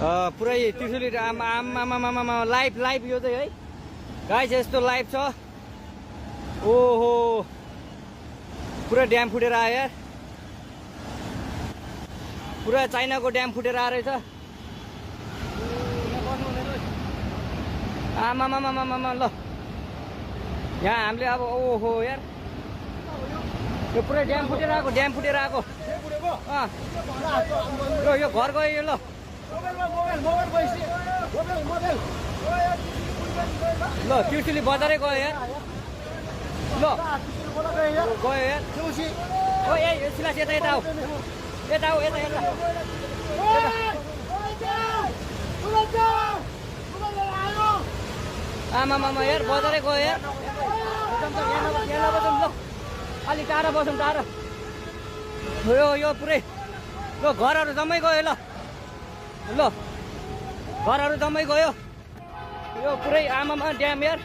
पुरै त्रिशुली आमा लाइभ यो चाहिँ है गाइस यस्तो लाइभ छ ओहो पुरा ड्याम फुटेर आयो यार पुरा चाइनाको ड्याम फुटेर आएर छ आमा ल यहाँ हामीले अब ओहो यार यो पुरै ड्याम फुटेर आएको यो घर गयो यो ल ल त्रिशुली बजारै गयो यार ल गयो यार ओ ए सिलास यता आमा यार बजारै गयो यार यहाँ नबसौँ ल अलि टाढा बसौँ टाढा यो पुरै ल घरहरू जम्मै गयो ल घरहरू जम्मै गयो यो पुरै आमामा ड्याम यार